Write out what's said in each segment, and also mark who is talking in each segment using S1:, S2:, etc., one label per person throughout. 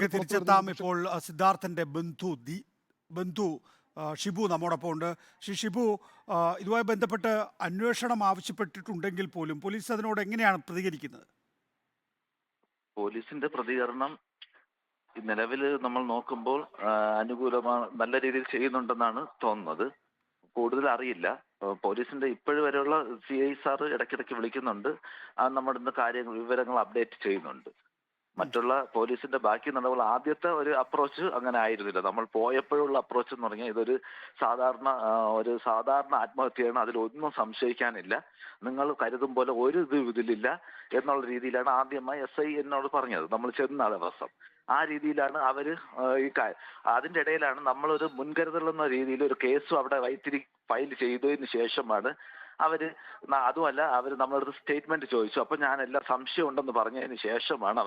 S1: അതിലേക്ക് തിരിച്ചെത്താം. ഇപ്പോൾ സിദ്ധാർത്ഥന്റെ ബന്ധു ഷിബു നമ്മോടൊപ്പം ഉണ്ട്. ഷിബു, ഇതുമായി ബന്ധപ്പെട്ട് അന്വേഷണം ആവശ്യപ്പെട്ടിട്ടുണ്ടെങ്കിൽ പോലും പോലീസ് അതിനോട് എങ്ങനെയാണ് പ്രതികരിക്കുന്നത്?
S2: പോലീസിന്റെ പ്രതികരണം നിലവിൽ നമ്മൾ നോക്കുമ്പോൾ അനുകൂലമാണ്, നല്ല രീതിയിൽ ചെയ്യുന്നുണ്ടെന്നാണ് തോന്നുന്നത്. കൂടുതൽ അറിയില്ല. പോലീസിന്റെ ഇപ്പോഴും വരെയുള്ള CI സാർ ഇടയ്ക്കിടയ്ക്ക് വിളിക്കുന്നുണ്ട്. നമ്മുടെ ഇന്ന് വിവരങ്ങൾ അപ്ഡേറ്റ് ചെയ്യുന്നുണ്ട്. മറ്റുള്ള പോലീസിന്റെ ബാക്കി നടപടികൾ ആദ്യത്തെ ഒരു അപ്രോച്ച് അങ്ങനെ ആയിരുന്നില്ല. നമ്മൾ പോയപ്പോഴുള്ള അപ്രോച്ച് എന്ന് പറഞ്ഞാൽ ഇതൊരു സാധാരണ ആത്മഹത്യയാണ്, അതിലൊന്നും സംശയിക്കാനില്ല, നിങ്ങൾ കരുതും പോലെ ഒരു ഇതിലില്ല എന്നുള്ള രീതിയിലാണ് ആദ്യമായി SI എന്നോട് പറഞ്ഞത് നമ്മൾ ചെന്ന ദിവസം. ആ രീതിയിലാണ് അവര് അതിന്റെ ഇടയിലാണ് നമ്മളൊരു മുൻകരുതൽ എന്ന രീതിയിൽ ഒരു കേസും അവിടെ വൈത്തിരി ഫയൽ ചെയ്തതിന് ശേഷമാണ് അവര് അതുമല്ല അവര് നമ്മളടുത്ത് സ്റ്റേറ്റ്മെന്റ് ചോദിച്ചു. അപ്പൊ ഞാൻ എല്ലാ സംശയം ഉണ്ടെന്ന് പറഞ്ഞതിന് ശേഷമാണ്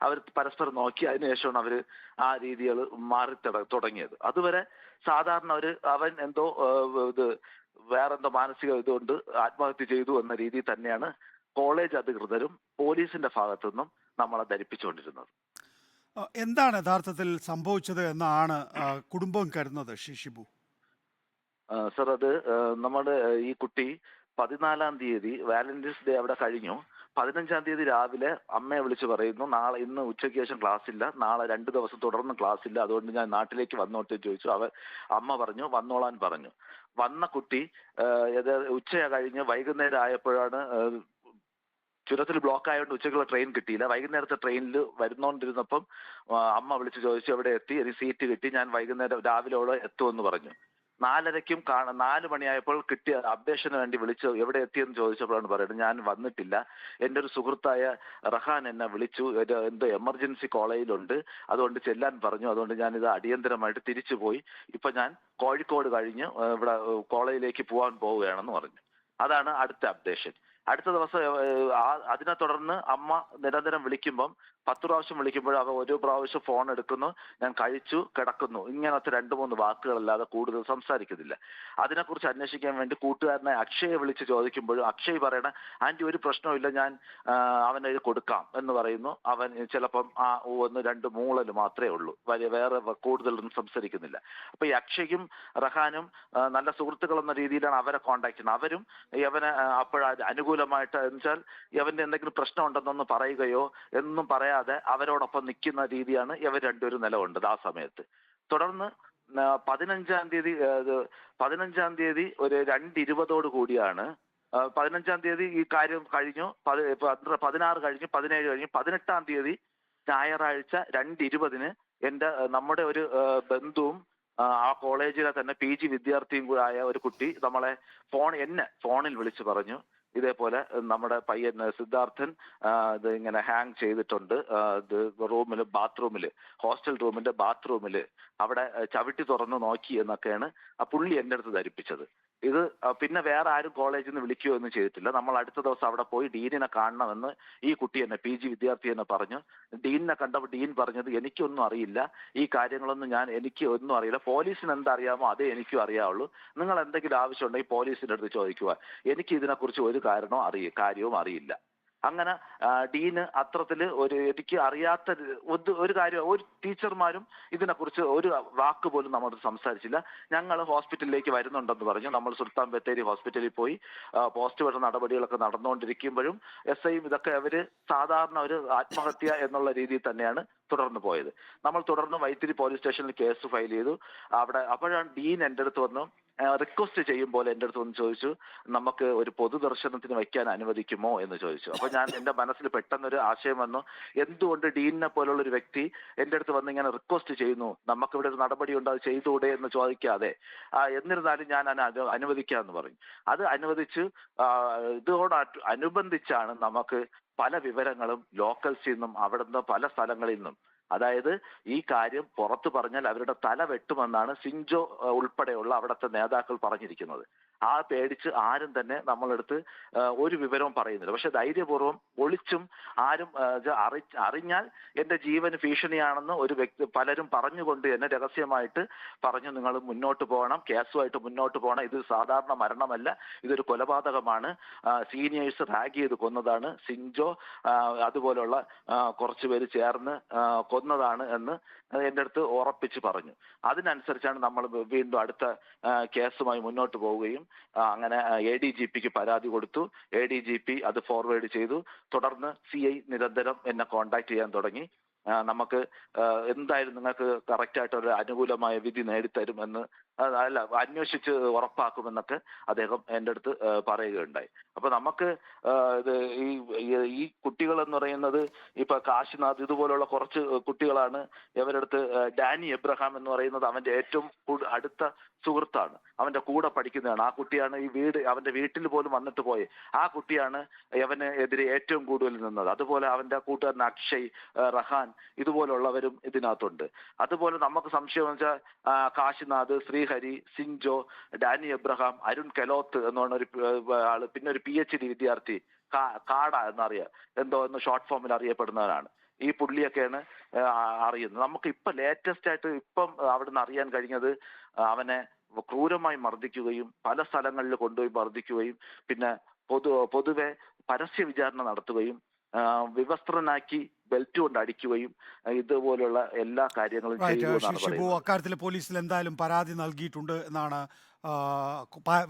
S2: അവർ പരസ്പരം നോക്കി അതിനുശേഷമാണ് അവര് ആ രീതികൾ മാറി തുടങ്ങിയത്. അതുവരെ സാധാരണ അവൻ എന്തോ വേറെന്തോ മാനസിക ഇതുകൊണ്ട് ആത്മഹത്യ ചെയ്തു എന്ന രീതിയിൽ തന്നെയാണ് കോളേജ് അധികൃതരും പോലീസിന്റെ ഭാഗത്തുനിന്നും നമ്മളെ ധരിപ്പിച്ചുകൊണ്ടിരുന്നത്.
S1: എന്താണ് യഥാർത്ഥത്തിൽ സംഭവിച്ചത് എന്നാണ് കുടുംബം കരുതുന്നത് ഷിബു?
S2: സർ, നമ്മുടെ ഈ കുട്ടി 14-ാം തീയതി വാലന്റൈൻസ് ഡേ അവിടെ കഴിഞ്ഞു. 15-ാം തീയതി രാവിലെ അമ്മയെ വിളിച്ച് പറയുന്നു, ഇന്ന് ഉച്ചയ്ക്ക് ശേഷം ക്ലാസ് ഇല്ല, നാളെ 2 ദിവസം തുടർന്ന് ക്ലാസ് ഇല്ല, അതുകൊണ്ട് ഞാൻ നാട്ടിലേക്ക് വന്നോട്ടെ ചോദിച്ചു. അമ്മ പറഞ്ഞു വന്നോളാൻ പറഞ്ഞു. വന്ന കുട്ടി ഉച്ച കഴിഞ്ഞ് വൈകുന്നേരം ആയപ്പോഴാണ് ചുരത്തിൽ ബ്ലോക്ക് ആയതുകൊണ്ട് ഉച്ചയ്ക്കുള്ള ട്രെയിൻ കിട്ടിയില്ല. വൈകുന്നേരത്തെ ട്രെയിനിൽ വരുന്നോണ്ടിരുന്നപ്പം അമ്മ വിളിച്ച് ചോദിച്ചു എവിടെ എത്തി, എനിക്ക് സീറ്റ് കിട്ടി, ഞാൻ വൈകുന്നേരം രാവിലെ എത്തുമെന്ന് പറഞ്ഞു. 4:30-ക്കും 4 മണിയായപ്പോൾ കിട്ടിയ അപ്ഡേഷന് വേണ്ടി വിളിച്ചു എവിടെ എത്തിയെന്ന് ചോദിച്ചപ്പോഴാണ് പറയുന്നത് ഞാൻ വന്നിട്ടില്ല, എൻ്റെ ഒരു സുഹൃത്തായ റഹാൻ എന്നെ വിളിച്ചു, എന്തോ എമർജൻസി കോളേജിലുണ്ട്, അതുകൊണ്ട് ചെല്ലാൻ പറഞ്ഞു, അതുകൊണ്ട് ഞാനിത് അടിയന്തരമായിട്ട് തിരിച്ചു പോയി, ഇപ്പൊ ഞാൻ കോഴിക്കോട് കഴിഞ്ഞ് ഇവിടെ കോളേജിലേക്ക് പോകാൻ പോവുകയാണെന്ന് പറഞ്ഞു. അതാണ് അടുത്ത അപ്ഡേഷൻ. അടുത്ത ദിവസം അതിനെ തുടർന്ന് അമ്മ നിരന്തരം വിളിക്കുമ്പം 10 പ്രാവശ്യം വിളിക്കുമ്പോൾ അവ ഒരു പ്രാവശ്യം ഫോൺ എടുക്കുന്നു, ഞാൻ കഴിച്ചു കിടക്കുന്നു, ഇങ്ങനത്തെ 2-3 വാക്കുകളല്ലാതെ കൂടുതൽ സംസാരിക്കുന്നില്ല. അതിനെക്കുറിച്ച് അന്വേഷിക്കാൻ വേണ്ടി കൂട്ടുകാരനെ അക്ഷയെ വിളിച്ച് ചോദിക്കുമ്പോഴും അക്ഷയ് പറയണ ആന്റി ഒരു പ്രശ്നമില്ല, ഞാൻ അവന് കൊടുക്കാം എന്ന് പറയുന്നു. അവൻ ചിലപ്പം 1-2 മൂളൽ മാത്രമേ ഉള്ളൂ, വേറെ കൂടുതലൊന്നും സംസാരിക്കുന്നില്ല. അപ്പൊ ഈ അക്ഷയ്ക്കും റഹാനും നല്ല സുഹൃത്തുക്കൾ എന്ന രീതിയിലാണ് അവരെ കോണ്ടാക്ട് ചെയ്യുന്നത്. അവരും യവനെ അനുകൂലമായിട്ട് എന്നുവെച്ചാൽ യവന്റെ എന്തെങ്കിലും പ്രശ്നം ഉണ്ടെന്നൊന്ന് പറയുകയോ എന്നും പറയാതെ അവരോടൊപ്പം നിൽക്കുന്ന രീതിയാണ് ഇവർ രണ്ടുപേരും നിലകൊണ്ടത് ആ സമയത്ത്. തുടർന്ന് 15-ാം തീയതി ഒരു 2:20 കൂടിയാണ് 15-ാം തീയതി ഈ കാര്യം കഴിഞ്ഞു. 16 കഴിഞ്ഞു, 17 കഴിഞ്ഞു, 18-ാം തീയതി ഞായറാഴ്ച 2:20 നമ്മുടെ ഒരു ബന്ധുവും ആ കോളേജിലെ തന്നെ PG വിദ്യാർത്ഥിയും കൂടെ ആയ ഒരു കുട്ടി എന്നെ ഫോണിൽ വിളിച്ച് പറഞ്ഞു, ഇതേപോലെ നമ്മുടെ പയ്യൻ സിദ്ധാർത്ഥൻ ഇത് ഇങ്ങനെ ഹാങ് ചെയ്തിട്ടുണ്ട്, ബാത്റൂമിൽ ഹോസ്റ്റൽ റൂമിന്റെ ബാത്റൂമിൽ അവിടെ ചവിട്ടി തുറന്ന് നോക്കി എന്നൊക്കെയാണ് ആ പുള്ളി എൻ്റെ അടുത്ത് ധരിപ്പിച്ചത്. ഇത് പിന്നെ വേറെ ആരും കോളേജിൽ നിന്ന് വിളിക്കുകയോ ഒന്നും ചെയ്തിട്ടില്ല. നമ്മൾ അടുത്ത ദിവസം അവിടെ പോയി ഡീനിനെ കാണണമെന്ന് ഈ കുട്ടി എന്നെ PG വിദ്യാർത്ഥി എന്നെ പറഞ്ഞു. ഡീനിനെ കണ്ടപ്പോൾ ഡീൻ പറഞ്ഞത് എനിക്കൊന്നും അറിയില്ല, ഈ കാര്യങ്ങളൊന്നും എനിക്ക് ഒന്നും അറിയില്ല, പോലീസിന് എന്തറിയാമോ അതേ എനിക്കും അറിയാവുള്ളൂ, നിങ്ങൾ എന്തെങ്കിലും ആവശ്യമുണ്ടെങ്കിൽ പോലീസിൻ്റെ അടുത്ത് ചോദിക്കുക, എനിക്ക് ഇതിനെക്കുറിച്ച് ഒരു കാര്യവും അറിയില്ല. അങ്ങനെ ഡീന് അത്രത്തില് എനിക്ക് അറിയാത്ത ഒരു കാര്യം, ഒരു ടീച്ചർമാരും ഇതിനെക്കുറിച്ച് ഒരു വാക്ക് പോലും നമ്മളോട് സംസാരിച്ചില്ല. ഞങ്ങൾ ഹോസ്പിറ്റലിലേക്ക് വരുന്നുണ്ടെന്ന് പറഞ്ഞു. നമ്മൾ സുൽത്താൻ ബത്തേരി ഹോസ്പിറ്റലിൽ പോയി പോസ്റ്റ്മോർട്ടം നടപടികളൊക്കെ നടന്നുകൊണ്ടിരിക്കുമ്പോഴും SIയും ഇതൊക്കെ സാധാരണ ഒരു ആത്മഹത്യ എന്നുള്ള രീതിയിൽ തന്നെയാണ് തുടർന്ന് പോയത്. നമ്മൾ തുടർന്ന് വൈത്തിരി പോലീസ് സ്റ്റേഷനിൽ കേസ് ഫയൽ ചെയ്തു. അപ്പോഴാണ് ഡീൻ എൻ്റെ അടുത്ത് വന്നു റിക്വസ്റ്റ് ചെയ്യും പോലെ എൻ്റെ അടുത്ത് വന്ന് ചോദിച്ചു, നമുക്ക് ഒരു പൊതുദർശനത്തിന് വയ്ക്കാൻ അനുവദിക്കുമോ എന്ന് ചോദിച്ചു. അപ്പൊ എൻ്റെ മനസ്സിൽ പെട്ടെന്നൊരു ആശയം വന്നു, എന്തുകൊണ്ട് ഡീനിനെ പോലുള്ള ഒരു വ്യക്തി എൻ്റെ അടുത്ത് വന്ന് ഇങ്ങനെ റിക്വസ്റ്റ് ചെയ്യുന്നു, നമുക്കിവിടെ ഒരു നടപടി ഉണ്ട്, അത് ചെയ്തുകൂടെ എന്ന് ചോദിക്കാതെ, എന്നിരുന്നാലും ഞാൻ അനുവദിക്കാമെന്ന് പറഞ്ഞു. അത് അനുവദിച്ച് അനുബന്ധിച്ചാണ് നമുക്ക് പല വിവരങ്ങളും ലോക്കൽസിൽ നിന്നും അവിടുന്ന് പല സ്ഥലങ്ങളിൽ നിന്നും, അതായത് ഈ കാര്യം പുറത്തു പറഞ്ഞാൽ അവരുടെ തല വെട്ടുമെന്നാണ് സിൻജോ ഉൾപ്പെടെയുള്ള അവിടുത്തെ നേതാക്കൾ പറഞ്ഞിരിക്കുന്നത്. ആ പേടിച്ച് ആരും തന്നെ നമ്മളെടുത്ത് ഒരു വിവരവും പറയുന്നില്ല. പക്ഷെ ധൈര്യപൂർവ്വം ഒളിച്ചും ആരും അറിഞ്ഞാൽ എന്റെ ജീവന് ഭീഷണിയാണെന്ന് ഒരു വ്യക്തി പലരും പറഞ്ഞുകൊണ്ട് തന്നെ രഹസ്യമായിട്ട് പറഞ്ഞു, നിങ്ങൾ മുന്നോട്ട് പോകണം, കേസുമായിട്ട് മുന്നോട്ട് പോകണം, ഇത് സാധാരണ മരണമല്ല, ഇതൊരു കൊലപാതകമാണ്, സീനിയേഴ്സ് റാഗ് ചെയ്ത് കൊന്നതാണ്, സിൻജോ അതുപോലുള്ള കുറച്ച് പേര് ചേർന്ന് കൊന്നതാണ് എന്ന് എൻ്റെ അടുത്ത് ഉറപ്പിച്ച് പറഞ്ഞു. അതിനനുസരിച്ചാണ് നമ്മൾ വീണ്ടും അടുത്ത കേസുമായി മുന്നോട്ട് പോവുകയും അങ്ങനെ ADGPക്ക് പരാതി കൊടുത്തു. ADGP അത് ഫോർവേഡ് ചെയ്തു. തുടർന്ന് CI നിരന്തരം എന്നെ കോൺടാക്ട് ചെയ്യാൻ തുടങ്ങി. നമുക്ക് എന്തായാലും നിങ്ങൾക്ക് കറക്റ്റായിട്ട് ഒരു അനുകൂലമായ വിധി നേടിത്തരുമെന്ന്, അല്ല അന്വേഷിച്ച് ഉറപ്പാക്കുമെന്നൊക്കെ അദ്ദേഹം എൻ്റെ അടുത്ത് പറയുകയുണ്ടായി. അപ്പൊ നമുക്ക് ഇത് ഈ കുട്ടികൾ എന്ന് പറയുന്നത് ഇപ്പൊ കാശിനാഥ് ഇതുപോലുള്ള കുറച്ച് കുട്ടികളാണ്. ഇവരടുത്ത് ഡാനി എബ്രഹാം എന്ന് പറയുന്നത് അവന്റെ ഏറ്റവും അടുത്ത സുഹൃത്താണ്, അവന്റെ കൂടെ പഠിക്കുന്നതാണ്. ആ കുട്ടിയാണ് അവന്റെ വീട്ടിൽ പോലും വന്നിട്ട് പോയി. ആ കുട്ടിയാണ് അവന് എതിരെ ഏറ്റവും കൂടുതൽ നിന്നത്. അതുപോലെ അവന്റെ കൂട്ടുകാരൻ അക്ഷയ്, റഹാൻ ഇതുപോലുള്ളവരും ഇതിനകത്തുണ്ട്. അതുപോലെ നമുക്ക് സംശയം വെച്ചാൽ കാശിനാഥ്, ശ്രീഹരി, സിൻജോ, ഡാനി എബ്രഹാം, അരുൺ കെലോത്ത് എന്ന് പറഞ്ഞ ഒരു ആള്, പിന്നെ ഒരു PhD വിദ്യാർത്ഥി കാട എന്നറിയാം, എന്തോ എന്ന് ഷോർട്ട് ഫോമിൽ അറിയപ്പെടുന്നവരാണ്. ഈ പുള്ളിയൊക്കെയാണ് അറിയുന്നത്. നമുക്ക് ഇപ്പൊ ലേറ്റസ്റ്റ് ആയിട്ട് ഇപ്പം അവിടുന്ന് അറിയാൻ കഴിഞ്ഞത് അവനെ ക്രൂരമായി മർദ്ദിക്കുകയും പല സ്ഥലങ്ങളിൽ കൊണ്ടുപോയി മർദ്ദിക്കുകയും പിന്നെ പൊതുവെ പരസ്യ വിചാരണ നടത്തുകയും വിവസ്ത്രനാക്കി ബെൽറ്റ് കൊണ്ട് അടിക്കുകയും ഇതുപോലുള്ള എല്ലാ കാര്യങ്ങളും ചെയ്തു എന്നാണ്
S1: ഷിബു,
S2: പറയുന്നത്.
S1: അക്കാര്യത്തിൽ പോലീസിൽ എന്തായാലും പരാതി നൽകിയിട്ടുണ്ട് എന്നാണ്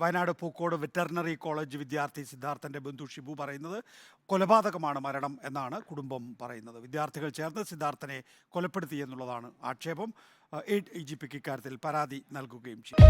S1: വയനാട് പൂക്കോട് വെറ്ററിനറി കോളേജ് വിദ്യാർത്ഥി സിദ്ധാർത്ഥന്റെ ബന്ധു ഷിബു പറയുന്നത്. കൊലപാതകമാണ് മരണം എന്നാണ് കുടുംബം പറയുന്നത്. വിദ്യാർത്ഥികൾ ചേർന്ന് സിദ്ധാർത്ഥനെ കൊലപ്പെടുത്തി എന്നുള്ളതാണ് ആക്ഷേപം. ADGPക്ക് ഇക്കാര്യത്തിൽ പരാതി നൽകുകയും ചെയ്തു.